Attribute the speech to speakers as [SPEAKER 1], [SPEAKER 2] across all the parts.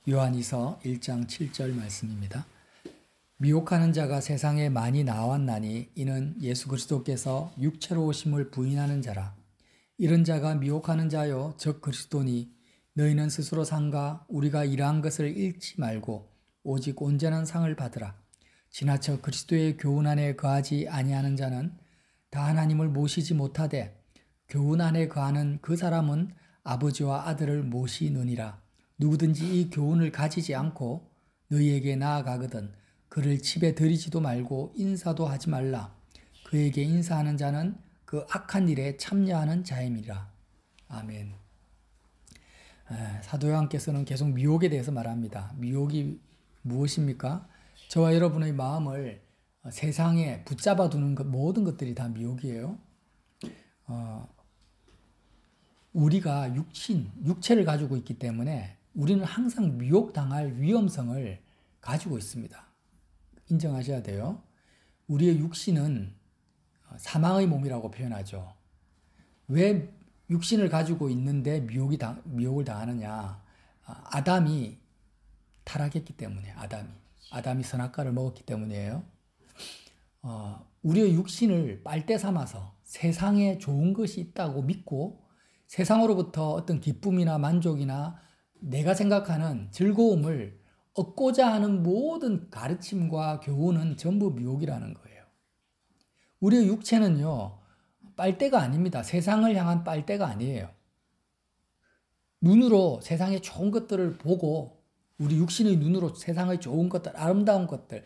[SPEAKER 1] 요한이서 1장 7절 말씀입니다. 미혹하는 자가 세상에 많이 나왔나니 이는 예수 그리스도께서 육체로 오심을 부인하는 자라. 이런 자가 미혹하는 자요 즉 그리스도니 너희는 스스로 삼가 우리가 이러한 것을 잃지 말고 오직 온전한 상을 받으라. 지나쳐 그리스도의 교훈 안에 거하지 아니하는 자는 다 하나님을 모시지 못하되 교훈 안에 거하는 그 사람은 아버지와 아들을 모시느니라. 누구든지 이 교훈을 가지지 않고 너희에게 나아가거든 그를 집에 들이지도 말고 인사도 하지 말라. 그에게 인사하는 자는 그 악한 일에 참여하는 자임이라. 아멘. 사도 요한께서는 계속 미혹에 대해서 말합니다. 미혹이 무엇입니까? 저와 여러분의 마음을 세상에 붙잡아두는 모든 것들이 다 미혹이에요. 우리가 육체를 가지고 있기 때문에 우리는 항상 미혹당할 위험성을 가지고 있습니다. 인정하셔야 돼요. 우리의 육신은 사망의 몸이라고 표현하죠. 왜 육신을 가지고 있는데 미혹을 당하느냐? 아담이 타락했기 때문에, 아담이 선악과를 먹었기 때문이에요. 우리의 육신을 빨대 삼아서 세상에 좋은 것이 있다고 믿고 세상으로부터 어떤 기쁨이나 만족이나 내가 생각하는 즐거움을 얻고자 하는 모든 가르침과 교훈은 전부 미혹이라는 거예요. 우리의 육체는요, 빨대가 아닙니다. 세상을 향한 빨대가 아니에요. 눈으로 세상의 좋은 것들을 보고, 우리 육신의 눈으로 세상의 좋은 것들, 아름다운 것들,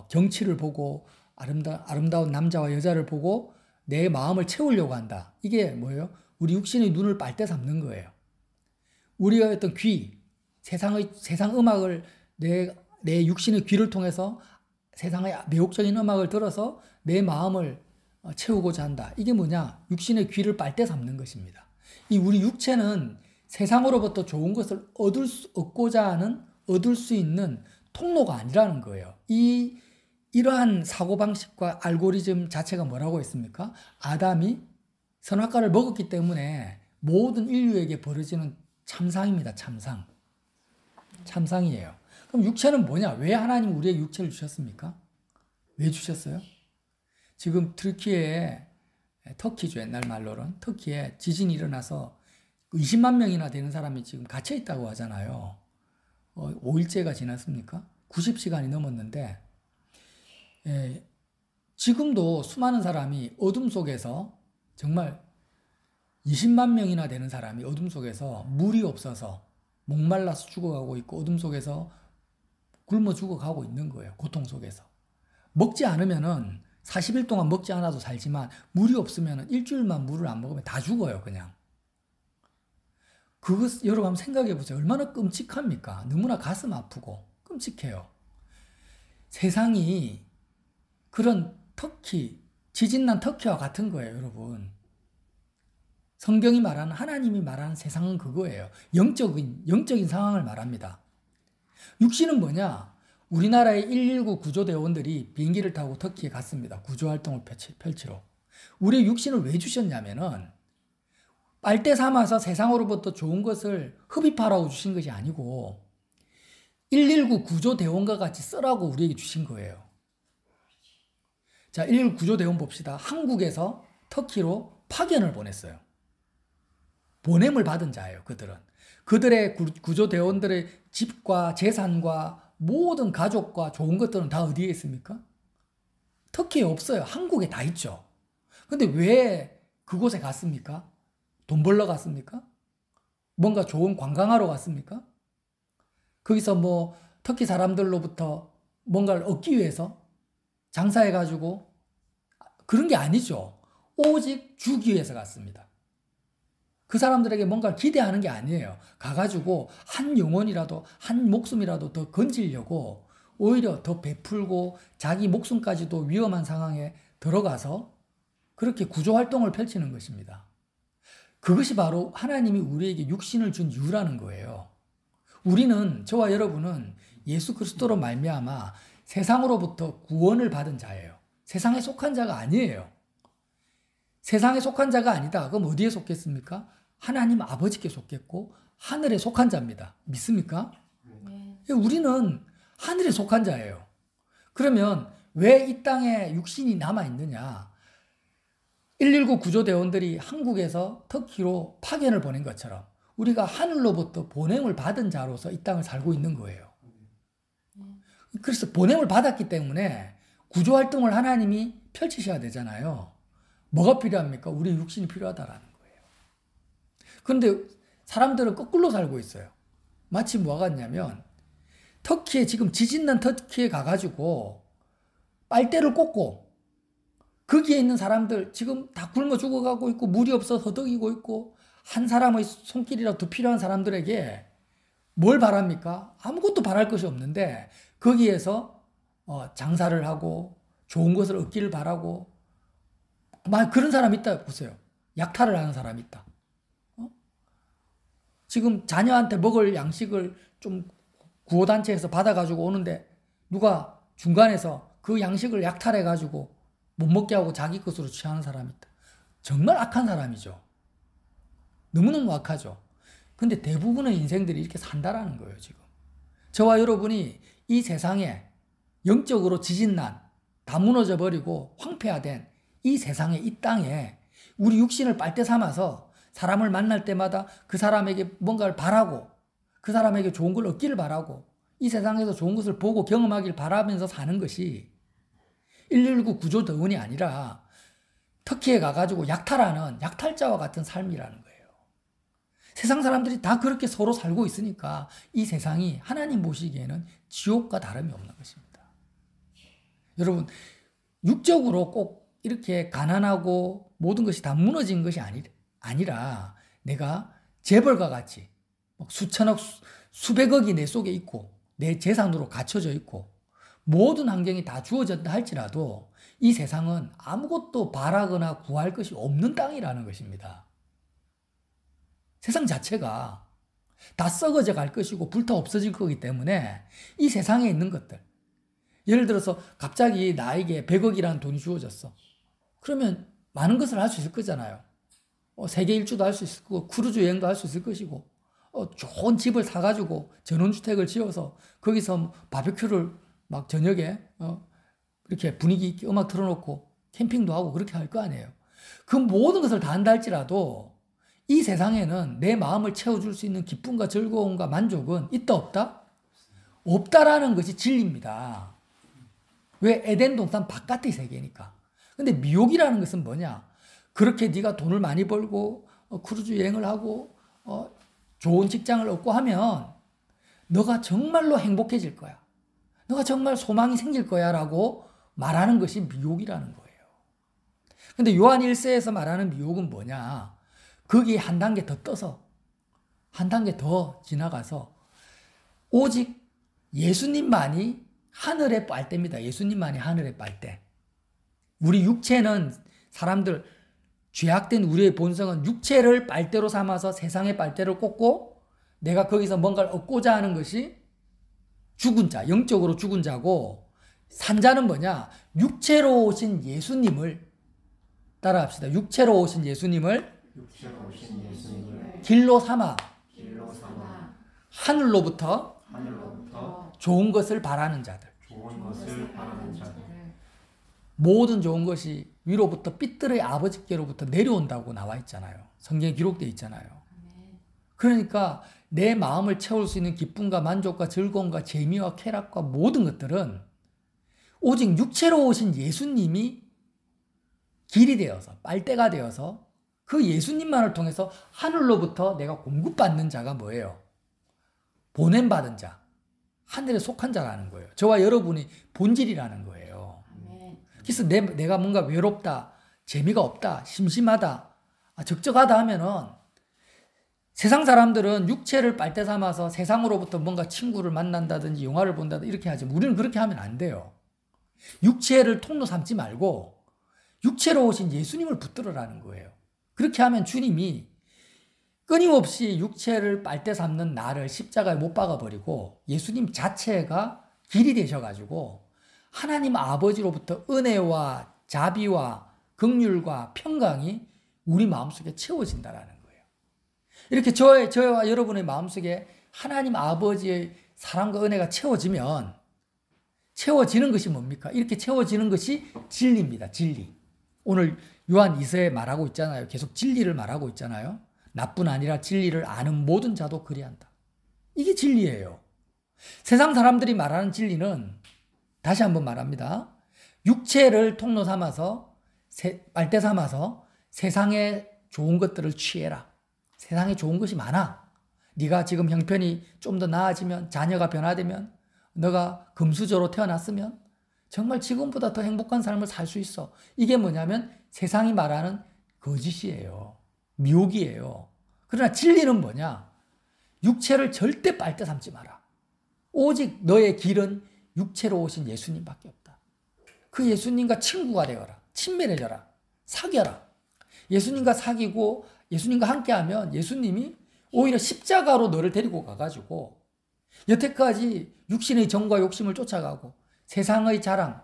[SPEAKER 1] 경치를 보고, 아름다운 남자와 여자를 보고 내 마음을 채우려고 한다. 이게 뭐예요? 우리 육신의 눈을 빨대 삼는 거예요. 우리의 어떤 귀, 세상 음악을 내 육신의 귀를 통해서 세상의 매혹적인 음악을 들어서 내 마음을 채우고자 한다. 이게 뭐냐? 육신의 귀를 빨대 삼는 것입니다. 이 우리 육체는 세상으로부터 좋은 것을 얻고자 하는, 얻을 수 있는 통로가 아니라는 거예요. 이러한 사고방식과 알고리즘 자체가 뭐라고 했습니까? 아담이 선악과를 먹었기 때문에 모든 인류에게 벌어지는 참상입니다. 참상이에요. 그럼 육체는 뭐냐? 왜 하나님 우리에게 육체를 주셨습니까? 왜 주셨어요? 지금 터키죠. 옛날 말로는. 터키에 지진이 일어나서 20만 명이나 되는 사람이 지금 갇혀 있다고 하잖아요. 5일째가 지났습니까? 90시간이 넘었는데 지금도 수많은 사람이 어둠 속에서 정말 20만 명이나 되는 사람이 어둠 속에서 물이 없어서 목말라서 죽어가고 있고 어둠 속에서 굶어 죽어가고 있는 거예요. 고통 속에서. 먹지 않으면은 40일 동안 먹지 않아도 살지만 물이 없으면 일주일만 물을 안 먹으면 다 죽어요. 그냥. 그것 여러분 한번 생각해 보세요. 얼마나 끔찍합니까? 너무나 가슴 아프고 끔찍해요. 세상이 그런 지진난 터키와 같은 거예요. 여러분. 성경이 말하는, 하나님이 말하는 세상은 그거예요. 영적인 상황을 말합니다. 육신은 뭐냐? 우리나라의 119 구조대원들이 비행기를 타고 터키에 갔습니다. 구조활동을 펼치러. 우리의 육신을 왜 주셨냐면은 빨대 삼아서 세상으로부터 좋은 것을 흡입하라고 주신 것이 아니고 119 구조대원과 같이 쓰라고 우리에게 주신 거예요. 자, 119 구조대원 봅시다. 한국에서 터키로 파견을 보냈어요. 보냄을 받은 자예요. 그들의 구조대원들의 집과 재산과 모든 가족과 좋은 것들은 다 어디에 있습니까? 터키에 없어요. 한국에 다 있죠. 근데 왜 그곳에 갔습니까? 돈 벌러 갔습니까? 뭔가 좋은 관광하러 갔습니까? 거기서 터키 사람들로부터 뭔가를 얻기 위해서 장사해가지고 그런 게 아니죠. 오직 주기 위해서 갔습니다. 그 사람들에게 뭔가를 기대하는 게 아니에요. 가가지고 한 영혼이라도, 한 목숨이라도 더 건지려고 오히려 더 베풀고 자기 목숨까지도 위험한 상황에 들어가서 그렇게 구조활동을 펼치는 것입니다. 그것이 바로 하나님이 우리에게 육신을 준 이유라는 거예요. 저와 여러분은 예수 그리스도로 말미암아 세상으로부터 구원을 받은 자예요. 세상에 속한 자가 아니에요. 세상에 속한 자가 아니다. 그럼 어디에 속겠습니까? 하나님 아버지께 속겠고 하늘에 속한 자입니다. 믿습니까?
[SPEAKER 2] 네.
[SPEAKER 1] 우리는 하늘에 속한 자예요. 그러면 왜 이 땅에 육신이 남아있느냐? 119 구조대원들이 한국에서 터키로 파견을 보낸 것처럼 우리가 하늘로부터 보냄을 받은 자로서 이 땅을 살고 있는 거예요. 그래서 보냄을 받았기 때문에 구조활동을 하나님이 펼치셔야 되잖아요. 뭐가 필요합니까? 우리 육신이 필요하다라는 거예요. 그런데 사람들은 거꾸로 살고 있어요. 마치 뭐가 같냐면 터키에 지금 지진난 터키에 가가지고 빨대를 꽂고 거기에 있는 사람들 지금 다 굶어 죽어가고 있고 물이 없어 허덕이고 있고 한 사람의 손길이라도 더 필요한 사람들에게 뭘 바랍니까? 아무것도 바랄 것이 없는데 거기에서 장사를 하고 좋은 것을 얻기를 바라고 그런 사람이 있다 보세요. 약탈을 하는 사람이 있다. 지금 자녀한테 먹을 양식을 좀 구호단체에서 받아가지고 오는데 누가 중간에서 그 양식을 약탈해가지고 못 먹게 하고 자기 것으로 취하는 사람이 있다. 정말 악한 사람이죠. 너무너무 악하죠. 근데 대부분의 인생들이 이렇게 산다라는 거예요, 지금. 저와 여러분이 이 세상에 영적으로 지진난, 다 무너져 버리고 황폐화된 이 세상에, 이 땅에 우리 육신을 빨대 삼아서 사람을 만날 때마다 그 사람에게 뭔가를 바라고 그 사람에게 좋은 걸 얻기를 바라고 이 세상에서 좋은 것을 보고 경험하길 바라면서 사는 것이 119 구조대원이 아니라 터키에 가가지고 약탈하는 약탈자와 같은 삶이라는 거예요. 세상 사람들이 다 그렇게 서로 살고 있으니까 이 세상이 하나님 보시기에는 지옥과 다름이 없는 것입니다. 여러분, 육적으로 꼭 이렇게 가난하고 모든 것이 다 무너진 것이 아니라 내가 재벌과 같이 수천억, 수백억이 내 속에 있고 내 재산으로 갖춰져 있고 모든 환경이 다 주어졌다 할지라도 이 세상은 아무것도 바라거나 구할 것이 없는 땅이라는 것입니다. 세상 자체가 다 썩어져 갈 것이고 불타 없어질 거기 때문에 이 세상에 있는 것들, 예를 들어서 갑자기 나에게 100억이라는 돈이 주어졌어. 그러면 많은 것을 할 수 있을 거잖아요. 세계 일주도 할 수 있을 거고 크루즈 여행도 할 수 있을 것이고 좋은 집을 사가지고 전원주택을 지어서 거기서 바베큐를 막 저녁에 이렇게 분위기 있게 음악 틀어놓고 캠핑도 하고 그렇게 할 거 아니에요. 그 모든 것을 다 한다 할지라도 이 세상에는 내 마음을 채워줄 수 있는 기쁨과 즐거움과 만족은 있다 없다? 없다라는 것이 진리입니다. 왜? 에덴 동산 바깥의 세계니까. 근데 미혹이라는 것은 뭐냐? 그렇게 네가 돈을 많이 벌고 크루즈 여행을 하고 좋은 직장을 얻고 하면 너가 정말로 행복해질 거야. 너가 정말 소망이 생길 거야 라고 말하는 것이 미혹이라는 거예요. 근데 요한 1세에서 말하는 미혹은 뭐냐? 거기에 한 단계 더 떠서 한 단계 더 지나가서 오직 예수님만이 하늘의 빨대입니다. 예수님만이 하늘의 빨대. 우리 육체는 사람들 죄악된 우리의 본성은 육체를 빨대로 삼아서 세상의 빨대를 꽂고 내가 거기서 뭔가를 얻고자 하는 것이 죽은 자, 영적으로 죽은 자고 산자는 뭐냐? 육체로 오신 예수님을 따라합시다. 육체로 오신 예수님을 길로 삼아 하늘로부터 좋은 것을 바라는 자들. 모든 좋은 것이 위로부터 삐뚤의 아버지께로부터 내려온다고 나와 있잖아요. 성경에 기록되어 있잖아요. 그러니까 내 마음을 채울 수 있는 기쁨과 만족과 즐거움과 재미와 쾌락과 모든 것들은 오직 육체로 오신 예수님이 길이 되어서 빨대가 되어서 그 예수님만을 통해서 하늘로부터 내가 공급받는 자가 뭐예요? 보냄받은 자, 하늘에 속한 자라는 거예요. 저와 여러분이 본질이라는 거예요. 그래서 내가 뭔가 외롭다, 재미가 없다, 심심하다, 적적하다 하면은 세상 사람들은 육체를 빨대 삼아서 세상으로부터 뭔가 친구를 만난다든지 영화를 본다든지 이렇게 하지만 우리는 그렇게 하면 안 돼요. 육체를 통로 삼지 말고 육체로 오신 예수님을 붙들으라는 거예요. 그렇게 하면 주님이 끊임없이 육체를 빨대 삼는 나를 십자가에 못 박아버리고 예수님 자체가 길이 되셔가지고 하나님 아버지로부터 은혜와 자비와 긍휼과 평강이 우리 마음속에 채워진다라는 거예요. 이렇게 저와 여러분의 마음속에 하나님 아버지의 사랑과 은혜가 채워지는 것이 뭡니까? 이렇게 채워지는 것이 진리입니다. 진리. 오늘 요한 2서에 말하고 있잖아요. 계속 진리를 말하고 있잖아요. 나뿐 아니라 진리를 아는 모든 자도 그리한다. 이게 진리예요. 세상 사람들이 말하는 진리는 다시 한번 말합니다. 육체를 통로 삼아서 빨대 삼아서 세상에 좋은 것들을 취해라. 세상에 좋은 것이 많아. 네가 지금 형편이 좀 더 나아지면, 자녀가 변화되면, 너가 금수저로 태어났으면 정말 지금보다 더 행복한 삶을 살 수 있어. 이게 뭐냐면 세상이 말하는 거짓이에요. 미혹이에요. 그러나 진리는 뭐냐? 육체를 절대 빨대 삼지 마라. 오직 너의 길은 육체로 오신 예수님밖에 없다. 그 예수님과 친구가 되어라. 친밀해져라. 사귀어라. 예수님과 사귀고 예수님과 함께하면 예수님이 오히려 십자가로 너를 데리고 가가지고 여태까지 육신의 정과 욕심을 쫓아가고 세상의 자랑,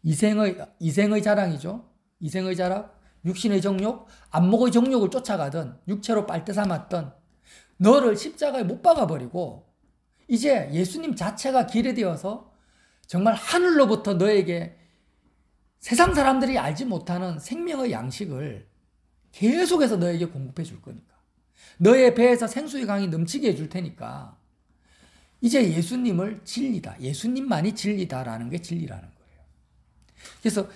[SPEAKER 1] 이생의 자랑이죠. 이생의 자랑, 육신의 정욕, 안목의 정욕을 쫓아가던 육체로 빨대 삼았던 너를 십자가에 못 박아버리고 이제 예수님 자체가 길이 되어서 정말 하늘로부터 너에게 세상 사람들이 알지 못하는 생명의 양식을 계속해서 너에게 공급해 줄 거니까. 너의 배에서 생수의 강이 넘치게 해줄 테니까 이제 예수님을 진리다. 예수님만이 진리다라는 게 진리라는 거예요. 그래서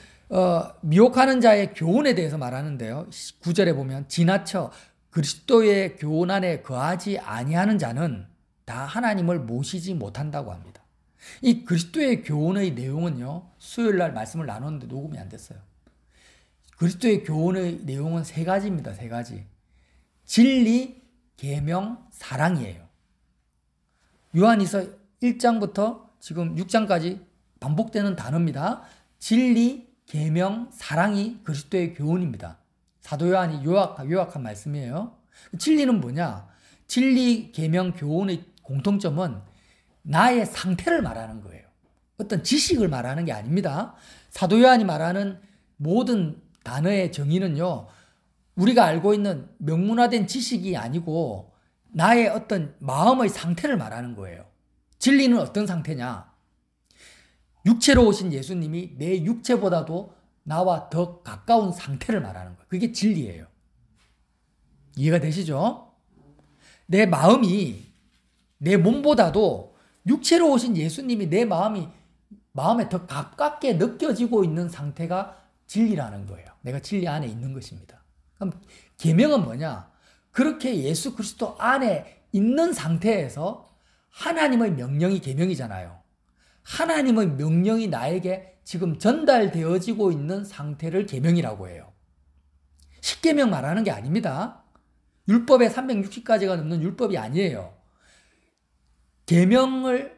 [SPEAKER 1] 미혹하는 자의 교훈에 대해서 말하는데요. 9절에 보면 지나쳐 그리스도의 교훈 안에 거하지 아니하는 자는 다 하나님을 모시지 못한다고 합니다. 이 그리스도의 교훈의 내용은요. 수요일 날 말씀을 나눴는데 녹음이 안 됐어요. 그리스도의 교훈의 내용은 세 가지입니다. 세 가지. 진리, 계명, 사랑이에요. 요한이서 1장부터 지금 6장까지 반복되는 단어입니다. 진리, 계명, 사랑이 그리스도의 교훈입니다. 사도 요한이 요약한 말씀이에요. 진리는 뭐냐? 진리, 계명, 교훈의 공통점은 나의 상태를 말하는 거예요. 어떤 지식을 말하는 게 아닙니다. 사도 요한이 말하는 모든 단어의 정의는요. 우리가 알고 있는 명문화된 지식이 아니고 나의 어떤 마음의 상태를 말하는 거예요. 진리는 어떤 상태냐? 육체로 오신 예수님이 내 육체보다도 나와 더 가까운 상태를 말하는 거예요. 그게 진리예요. 이해가 되시죠? 내 마음이 내 몸보다도 육체로 오신 예수님이 내 마음에 더 가깝게 느껴지고 있는 상태가 진리라는 거예요. 내가 진리 안에 있는 것입니다. 그럼 계명은 뭐냐? 그렇게 예수 그리스도 안에 있는 상태에서 하나님의 명령이 계명이잖아요. 하나님의 명령이 나에게 지금 전달되어지고 있는 상태를 계명이라고 해요. 십계명 말하는 게 아닙니다. 율법에 360가지가 넘는 율법이 아니에요. 계명을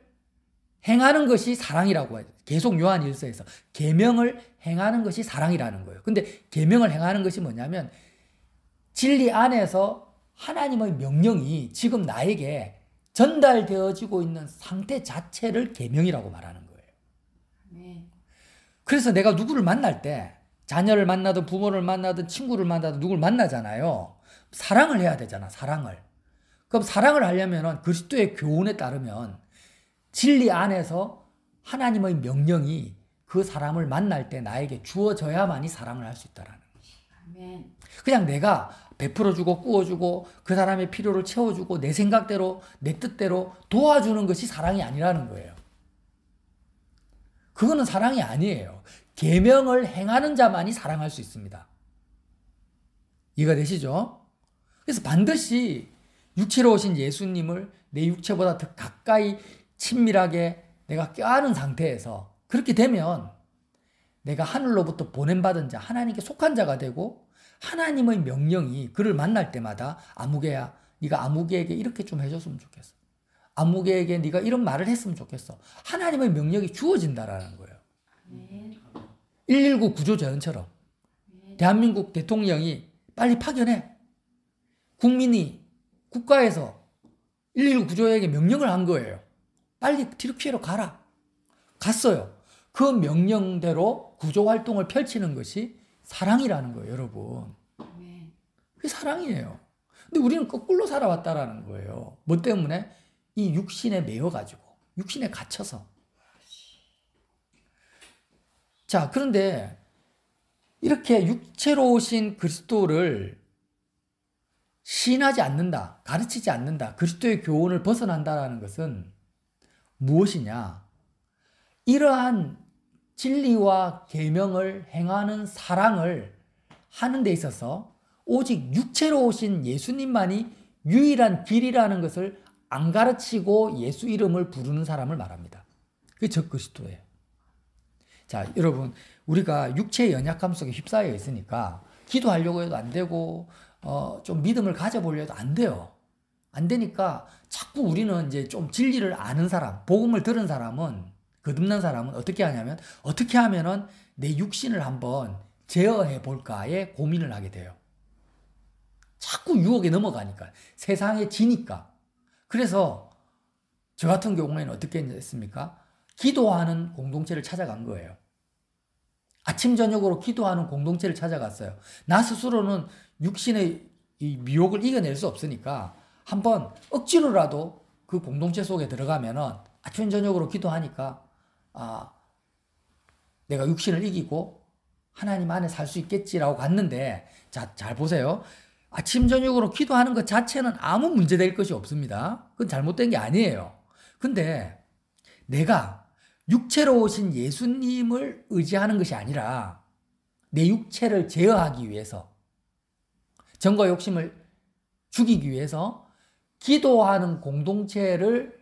[SPEAKER 1] 행하는 것이 사랑이라고 해요. 계속 요한 1서에서 계명을 행하는 것이 사랑이라는 거예요. 근데 계명을 행하는 것이 뭐냐면 진리 안에서 하나님의 명령이 지금 나에게 전달되어지고 있는 상태 자체를 계명이라고 말하는 거예요. 네. 그래서 내가 누구를 만날 때 자녀를 만나든 부모를 만나든 친구를 만나든 누구를 만나잖아요. 사랑을 해야 되잖아. 사랑을. 그럼 사랑을 하려면 그리스도의 교훈에 따르면 진리 안에서 하나님의 명령이 그 사람을 만날 때 나에게 주어져야만이 사랑을 할 수 있다라는 거예요. 그냥 내가 베풀어주고 꾸어주고 그 사람의 필요를 채워주고 내 생각대로 내 뜻대로 도와주는 것이 사랑이 아니라는 거예요. 그거는 사랑이 아니에요. 계명을 행하는 자만이 사랑할 수 있습니다. 이해가 되시죠? 그래서 반드시 육체로 오신 예수님을 내 육체보다 더 가까이 친밀하게 내가 껴안은 상태에서 그렇게 되면 내가 하늘로부터 보냄받은 자, 하나님께 속한 자가 되고 하나님의 명령이 그를 만날 때마다 아무개야, 네가 아무개에게 이렇게 좀 해줬으면 좋겠어. 아무개에게 네가 이런 말을 했으면 좋겠어. 하나님의 명령이 주어진다라는 거예요. 119 구조조연처럼 대한민국 대통령이 빨리 파견해. 국민이 국가에서 119 구조에게 명령을 한 거예요. 빨리 뒤로 피해로 가라. 갔어요. 그 명령대로 구조활동을 펼치는 것이 사랑이라는 거예요, 여러분. 그게 사랑이에요. 근데 우리는 거꾸로 살아왔다라는 거예요. 뭐 때문에? 이 육신에 매여가지고 육신에 갇혀서. 자, 그런데 이렇게 육체로 오신 그리스도를 시인하지 않는다, 가르치지 않는다, 그리스도의 교훈을 벗어난다라는 것은 무엇이냐? 이러한 진리와 계명을 행하는 사랑을 하는 데 있어서 오직 육체로 오신 예수님만이 유일한 길이라는 것을 안 가르치고 예수 이름을 부르는 사람을 말합니다. 그게 적그리스도예요. 자, 여러분, 우리가 육체의 연약함 속에 휩싸여 있으니까 기도하려고 해도 안 되고 좀 믿음을 가져보려 해도 안 돼요. 안 되니까 자꾸 우리는 이제 좀 진리를 아는 사람, 복음을 들은 사람은, 거듭난 사람은 어떻게 하냐면, 어떻게 하면은 내 육신을 한번 제어해 볼까에 고민을 하게 돼요. 자꾸 유혹에 넘어가니까, 세상에 지니까. 그래서 저 같은 경우에는 어떻게 했습니까? 기도하는 공동체를 찾아간 거예요. 아침 저녁으로 기도하는 공동체를 찾아갔어요. 나 스스로는 육신의 이 미혹을 이겨낼 수 없으니까 한번 억지로라도 그 공동체 속에 들어가면은 아침 저녁으로 기도하니까 내가 육신을 이기고 하나님 안에 살 수 있겠지라고 갔는데, 자, 잘 보세요. 아침 저녁으로 기도하는 것 자체는 아무 문제될 것이 없습니다. 그건 잘못된 게 아니에요. 근데 내가 육체로 오신 예수님을 의지하는 것이 아니라 내 육체를 제어하기 위해서, 정과 욕심을 죽이기 위해서 기도하는 공동체를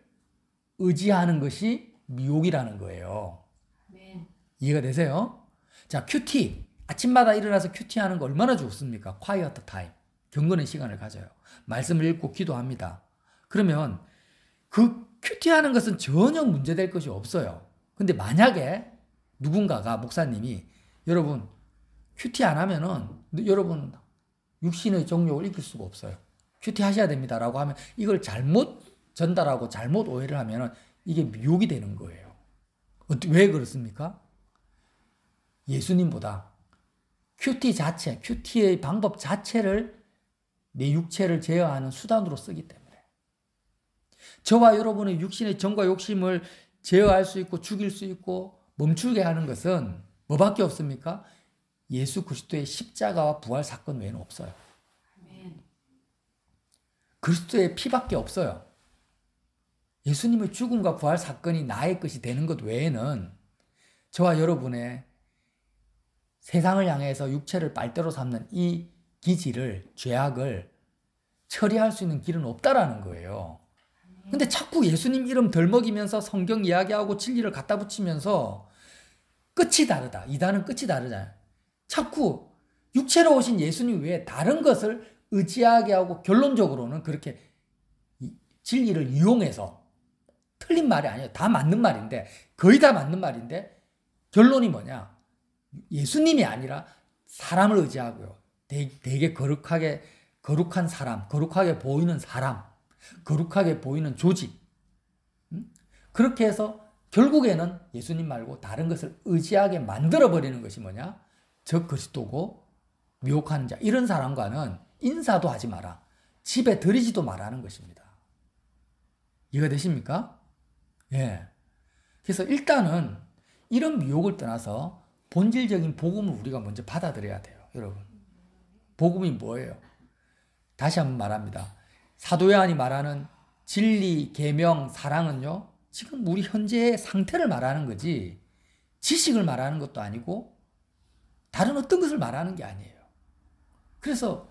[SPEAKER 1] 의지하는 것이 미혹이라는 거예요. 네. 이해가 되세요? 자, 큐티. 아침마다 일어나서 큐티하는 거 얼마나 좋습니까? quiet time. 경건의 시간을 가져요. 말씀을 읽고 기도합니다. 그러면 그 큐티하는 것은 전혀 문제될 것이 없어요. 근데 만약에 누군가가, 목사님이, 여러분 큐티 안 하면은 여러분 육신의 정욕을 이길 수가 없어요. 큐티 하셔야 됩니다 라고 하면 이걸 잘못 전달하고 잘못 오해를 하면은 이게 미혹이 되는 거예요. 왜 그렇습니까? 예수님보다 큐티 자체, 큐티의 방법 자체를 내 육체를 제어하는 수단으로 쓰기 때문에, 저와 여러분의 육신의 정과 욕심을 제어할 수 있고 죽일 수 있고 멈추게 하는 것은 뭐밖에 없습니까? 예수 그리스도의 십자가와 부활 사건 외에는 없어요. 그리스도의 피밖에 없어요. 예수님의 죽음과 부활 사건이 나의 것이 되는 것 외에는 저와 여러분의 세상을 향해서 육체를 빨대로 삼는 이 기질을, 죄악을 처리할 수 있는 길은 없다라는 거예요. 근데 자꾸 예수님 이름 덜 먹이면서 성경 이야기하고 진리를 갖다 붙이면서 끝이 다르다. 이단은 끝이 다르잖아요. 자꾸 육체로 오신 예수님 외에 다른 것을 의지하게 하고, 결론적으로는 그렇게 진리를 이용해서, 틀린 말이 아니에요. 다 맞는 말인데, 거의 다 맞는 말인데, 결론이 뭐냐? 예수님이 아니라 사람을 의지하고요. 되게 거룩한 사람, 거룩하게 보이는 사람, 거룩하게 보이는 조직. 그렇게 해서 결국에는 예수님 말고 다른 것을 의지하게 만들어버리는 것이 뭐냐? 적그리스도고 미혹하는 자. 이런 사람과는 인사도 하지 마라. 집에 들이지도 말라는 것입니다. 이해가 되십니까? 예. 그래서 일단은 이런 미혹을 떠나서 본질적인 복음을 우리가 먼저 받아들여야 돼요. 여러분. 복음이 뭐예요? 다시 한번 말합니다. 사도 요한이 말하는 진리, 계명, 사랑은요, 지금 우리 현재의 상태를 말하는 거지 지식을 말하는 것도 아니고 다른 어떤 것을 말하는 게 아니에요. 그래서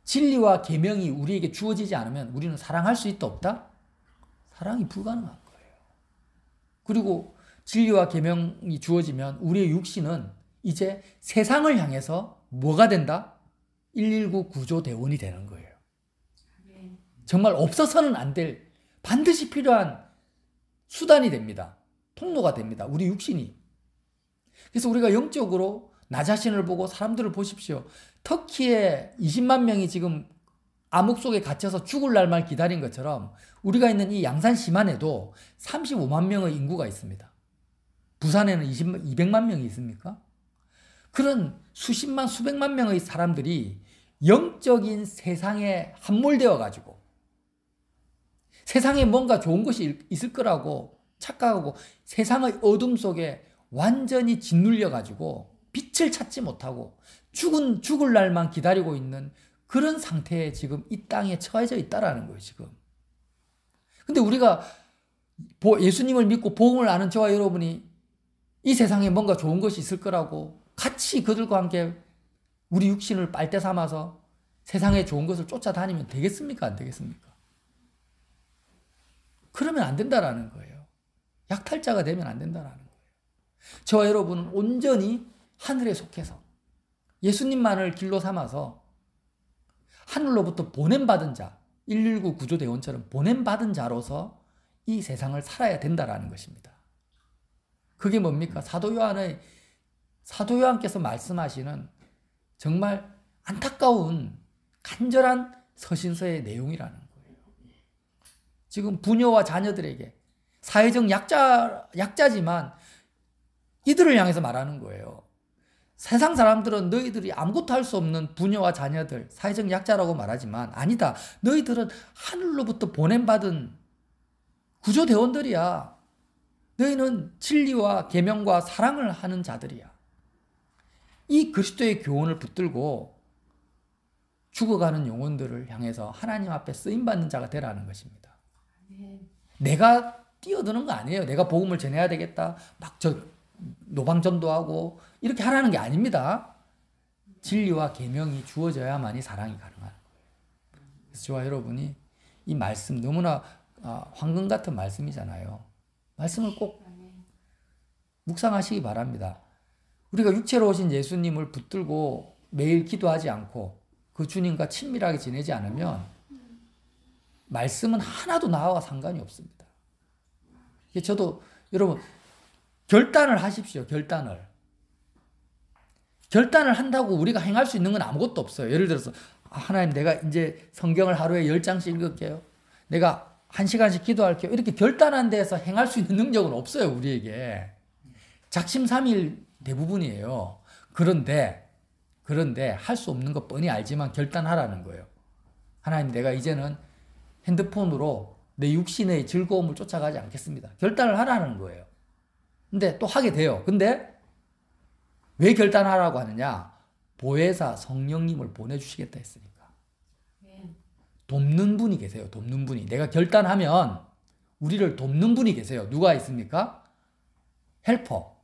[SPEAKER 1] 진리와 계명이 우리에게 주어지지 않으면 우리는 사랑할 수 있다 없다? 사랑이 불가능한 거예요. 그리고 진리와 계명이 주어지면 우리의 육신은 이제 세상을 향해서 뭐가 된다? 119 구조대원이 되는 거예요. 정말 없어서는 안 될, 반드시 필요한 수단이 됩니다. 통로가 됩니다. 우리 육신이. 그래서 우리가 영적으로 나 자신을 보고 사람들을 보십시오. 터키에 20만 명이 지금 암흑 속에 갇혀서 죽을 날만 기다린 것처럼 우리가 있는 이 양산 시만에도 35만 명의 인구가 있습니다. 부산에는 200만 명이 있습니까? 그런 수십만, 수백만 명의 사람들이 영적인 세상에 함몰되어 가지고 세상에 뭔가 좋은 것이 있을 거라고 착각하고 세상의 어둠 속에 완전히 짓눌려 가지고 빛을 찾지 못하고 죽을 날만 기다리고 있는 그런 상태에 지금 이 땅에 처해져 있다라는 거예요, 지금. 근데 우리가 예수님을 믿고 복음을 아는 저와 여러분이 이 세상에 뭔가 좋은 것이 있을 거라고 같이 그들과 함께 우리 육신을 빨대 삼아서 세상에 좋은 것을 쫓아다니면 되겠습니까? 안 되겠습니까? 그러면 안 된다라는 거예요. 약탈자가 되면 안 된다라는 거예요. 저와 여러분은 온전히 하늘에 속해서 예수님만을 길로 삼아서 하늘로부터 보냄받은 자, 119 구조대원처럼 보냄받은 자로서 이 세상을 살아야 된다라는 것입니다. 그게 뭡니까? 사도 요한께서 말씀하시는 정말 안타까운 간절한 서신서의 내용이라는 거예요. 지금 부녀와 자녀들에게 사회적 약자지만 이들을 향해서 말하는 거예요. 세상 사람들은 너희들이 아무것도 할 수 없는 부녀와 자녀들, 사회적 약자라고 말하지만 아니다. 너희들은 하늘로부터 보냄받은 구조대원들이야. 너희는 진리와 계명과 사랑을 하는 자들이야. 이 그리스도의 교훈을 붙들고 죽어가는 영혼들을 향해서 하나님 앞에 쓰임받는 자가 되라는 것입니다. 내가 뛰어드는 거 아니에요. 내가 복음을 전해야 되겠다. 노방전도하고 이렇게 하라는 게 아닙니다. 진리와 계명이 주어져야만이 사랑이 가능한 거예요. 그래서 저와 여러분이 이 말씀 너무나 황금 같은 말씀이잖아요. 말씀을 꼭 묵상하시기 바랍니다. 우리가 육체로 오신 예수님을 붙들고 매일 기도하지 않고 그 주님과 친밀하게 지내지 않으면 말씀은 하나도 나와 상관이 없습니다. 저도 여러분 결단을 하십시오. 결단을 한다고 우리가 행할 수 있는 건 아무것도 없어요. 예를 들어서 하나님 내가 이제 성경을 하루에 10장씩 읽을게요. 내가 1시간씩 기도할게요. 이렇게 결단한 데서 행할 수 있는 능력은 없어요. 우리에게. 작심삼일 대부분이에요. 그런데 할 수 없는 거 뻔히 알지만 결단하라는 거예요. 하나님 내가 이제는 핸드폰으로 내 육신의 즐거움을 쫓아가지 않겠습니다. 결단을 하라는 거예요. 근데 또 하게 돼요. 근데 왜 결단하라고 하느냐? 보혜사 성령님을 보내주시겠다 했으니까. 돕는 분이 계세요. 돕는 분이. 내가 결단하면 우리를 돕는 분이 계세요. 누가 있습니까? 헬퍼.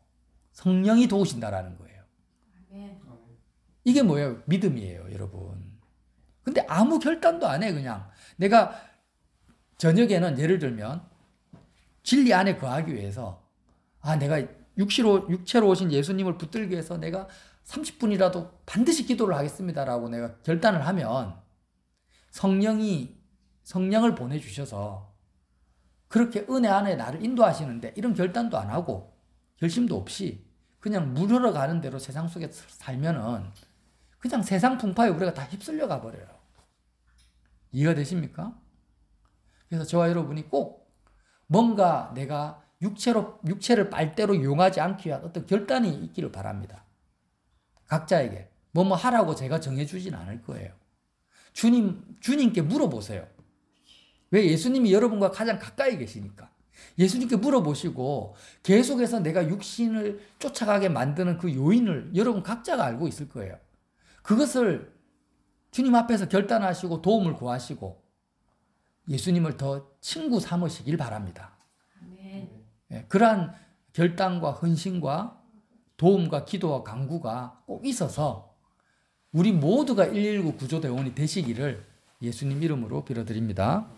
[SPEAKER 1] 성령이 도우신다라는 거예요. 이게 뭐예요? 믿음이에요, 여러분. 근데 아무 결단도 안 해, 그냥. 내가 저녁에는 예를 들면 진리 안에 거하기 위해서 내가 육체로 오신 예수님을 붙들기 위해서 내가 30분이라도 반드시 기도를 하겠습니다라고 내가 결단을 하면 성령을 보내주셔서 그렇게 은혜 안에 나를 인도하시는데 이런 결단도 안 하고 결심도 없이 그냥 물 흘러가는 대로 세상 속에 살면은 그냥 세상 풍파에 우리가 다 휩쓸려 가버려요. 이해가 되십니까? 그래서 저와 여러분이 꼭 뭔가 내가 육체를 빨대로 이용하지 않기 위한 어떤 결단이 있기를 바랍니다. 각자에게 뭐뭐 하라고 제가 정해주진 않을 거예요. 주님께 물어보세요. 왜? 예수님이 여러분과 가장 가까이 계시니까. 예수님께 물어보시고 계속해서 내가 육신을 쫓아가게 만드는 그 요인을 여러분 각자가 알고 있을 거예요. 그것을 주님 앞에서 결단하시고 도움을 구하시고 예수님을 더 친구 삼으시길 바랍니다. 그러한 결단과 헌신과 도움과 기도와 간구가 꼭 있어서 우리 모두가 119 구조대원이 되시기를 예수님 이름으로 빌어드립니다.